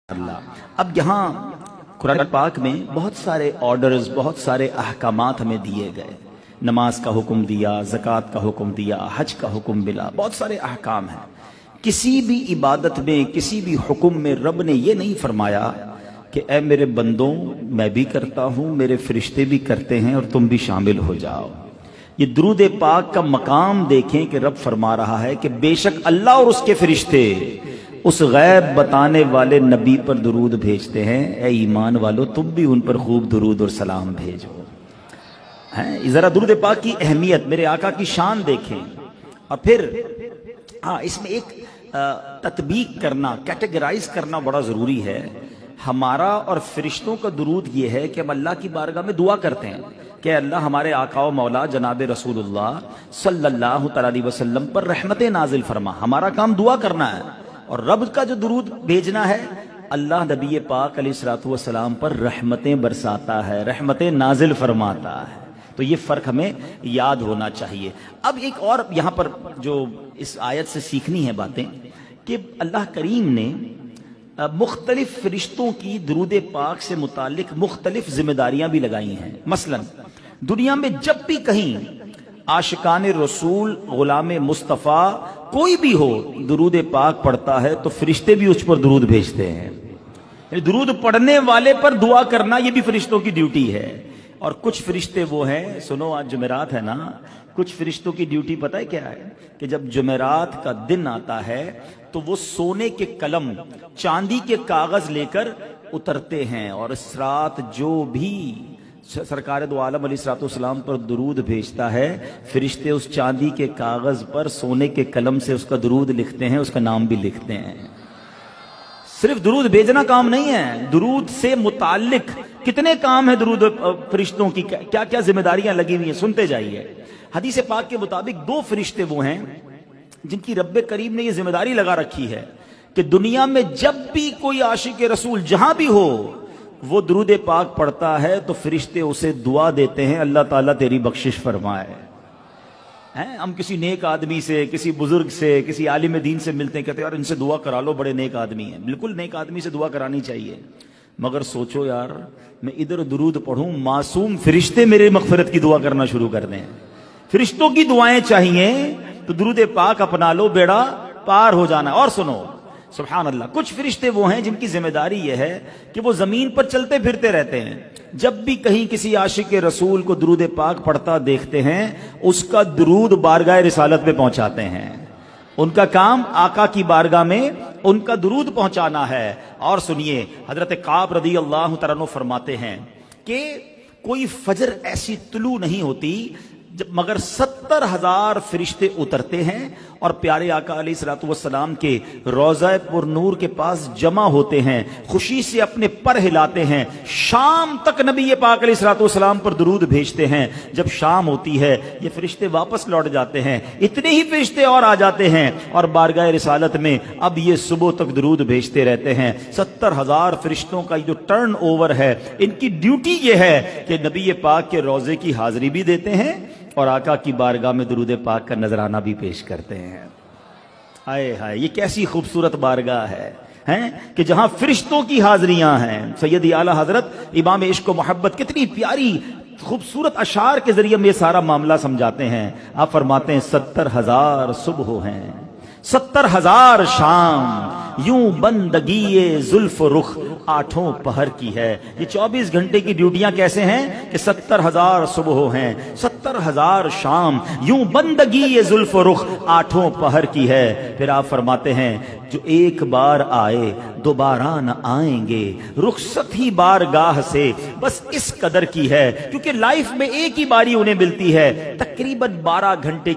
اللہ۔ اب یہاں قرآن پاک میں بہت سارے آرڈرز، بہت سارے احکامات ہمیں دیے گئے۔ نماز کا حکم دیا، زکوٰۃ کا حکم دیا، حج کا حکم ملا، بہت سارے احکام ہیں۔ کسی بھی عبادت میں، کسی بھی حکم میں رب نے یہ نہیں فرمایا کہ اے میرے بندوں میں بھی کرتا ہوں، میرے فرشتے بھی کرتے ہیں اور تم بھی شامل ہو جاؤ۔ یہ درود پاک کا مقام دیکھیں کہ رب فرما رہا ہے کہ بے شک اللہ اور اس کے فرشتے اس غیب بتانے والے نبی پر درود بھیجتے ہیں، اے ایمان والو تم بھی ان پر خوب درود اور سلام بھیجو۔ ذرا درود پاک کی اہمیت، میرے آقا کی شان دیکھیں۔ اور پھر اس میں ایک تطبیق کرنا، کیٹیگرائز کرنا بڑا ضروری ہے۔ ہمارا اور فرشتوں کا درود یہ ہے کہ ہم اللہ کی بارگاہ میں دعا کرتے ہیں کہ اللہ ہمارے آقا و مولا جناب رسول اللہ صلی اللہ علیہ وسلم پر رحمت نازل فرما۔ ہمارا کام دعا کرنا ہے، اور رب کا جو درود بھیجنا ہے، اللہ نبی پاک علیہ الصلوۃ والسلام پر رحمتیں برساتا ہے، رحمتیں نازل فرماتا ہے۔ تو یہ فرق ہمیں یاد ہونا چاہیے۔ اب ایک اور یہاں پر جو اس آیت سے سیکھنی ہے باتیں، کہ اللہ کریم نے مختلف فرشتوں کی درود پاک سے متعلق مختلف ذمہ داریاں بھی لگائی ہیں۔ مثلا دنیا میں جب بھی کہیں عاشقان رسول، غلام مصطفیٰ کوئی بھی ہو درود پاک پڑھتا ہے تو فرشتے بھی اس پر درود بھیجتے ہیں۔ یعنی درود پڑھنے والے پر دعا کرنا یہ بھی فرشتوں کی ڈیوٹی ہے۔ اور کچھ فرشتے وہ ہیں، سنو آج جمعرات ہے نا، کچھ فرشتوں کی ڈیوٹی پتہ ہے کیا ہے؟ کہ جب جمعرات کا دن آتا ہے تو وہ سونے کے قلم، چاندی کے کاغذ لے کر اترتے ہیں، اور اس رات جو بھی سرکار دو عالم علیہ الصلوۃ والسلام پر درود بھیجتا ہے، فرشتے اس چاندی کے کاغذ پر سونے کے قلم سے اس کا درود لکھتے ہیں، اس کا نام بھی لکھتے ہیں۔ صرف درود بھیجنا کام نہیں ہے، درود سے متعلق کتنے کام ہیں درود فرشتوں کی، کیا کیا ذمہ داریاں لگی ہوئی ہیں، سنتے جائیے۔ حدیث پاک کے مطابق دو فرشتے وہ ہیں جن کی رب کریم نے یہ ذمہ داری لگا رکھی ہے کہ دنیا میں جب بھی کوئی عاشق رسول جہاں بھی ہو وہ درود پاک پڑھتا ہے تو فرشتے اسے دعا دیتے ہیں، اللہ تعالیٰ تیری بخشش فرمائے۔ ہم کسی نیک آدمی سے، کسی بزرگ سے، کسی عالم دین سے ملتے ہیں، کہتے ہیں یار ان سے دعا کرا لو، بڑے نیک آدمی ہیں۔ بالکل نیک آدمی سے دعا کرانی چاہیے، مگر سوچو یار میں ادھر درود پڑھوں، معصوم فرشتے میرے مغفرت کی دعا کرنا شروع کر دیں۔ فرشتوں کی دعائیں چاہیے تو درود پاک اپنا لو، بیڑا پار ہو جانا۔ اور سنو سبحان اللہ، کچھ فرشتے وہ ہیں جن کی ذمہ داری یہ ہے کہ وہ زمین پر چلتے پھرتے رہتے ہیں، جب بھی کہیں کسی عاشق رسول کو درود پاک پڑھتا دیکھتے ہیں اس کا درود بارگاہ رسالت میں پہنچاتے ہیں۔ ان کا کام آقا کی بارگاہ میں ان کا درود پہنچانا ہے۔ اور سنیے حضرت کعب رضی اللہ تعالیٰ عنہ فرماتے ہیں کہ کوئی فجر ایسی طلوع نہیں ہوتی مگر 70,000 فرشتے اترتے ہیں اور پیارے آقا علیہ الصلوۃ والسلام کے روضہ پر نور کے پاس جمع ہوتے ہیں، خوشی سے اپنے پر ہلاتے ہیں، شام تک نبی پاک علیہ الصلوۃ والسلام پر درود بھیجتے ہیں۔ جب شام ہوتی ہے یہ فرشتے واپس لوٹ جاتے ہیں، اتنے ہی فرشتے اور آ جاتے ہیں اور بارگاہ رسالت میں اب یہ صبح تک درود بھیجتے رہتے ہیں۔ 70,000 فرشتوں کا جو ٹرن اوور ہے، ان کی ڈیوٹی یہ ہے کہ نبی پاک کے روضے کی حاضری بھی دیتے ہیں اور آقا کی بارگاہ میں درود پاک کا نذرانہ بھی پیش کرتے ہیں۔ ہائے ہائے، یہ کیسی خوبصورت بارگاہ ہے کہ جہاں فرشتوں کی حاضریاں ہیں۔ سیدی اعلیٰ حضرت امام عشق و محبت کتنی پیاری خوبصورت اشعار کے ذریعے میں یہ سارا معاملہ سمجھاتے ہیں۔ آپ فرماتے ہیں 70,000 صبح ہیں، 70,000 شام، یوں بندگی زلف رخ آٹھوں پہر کی ہے۔ یہ 24 گھنٹے کی ڈیوٹیاں کیسے ہیں کہ 70,000 صبح ہیں، 70,000 شام، یوں بندگی زلف رخ آٹھوں پہر کی ہے۔ پھر آپ فرماتے ہیں جو ایک بار آئے دوبارہ نہ آئیں گے، رخصت ہی بارگاہ سے بس اس قدر کی ہے، کیونکہ لائف میں ایک ہی باری انہیں ملتی ہے، تقریباً 12 گھنٹے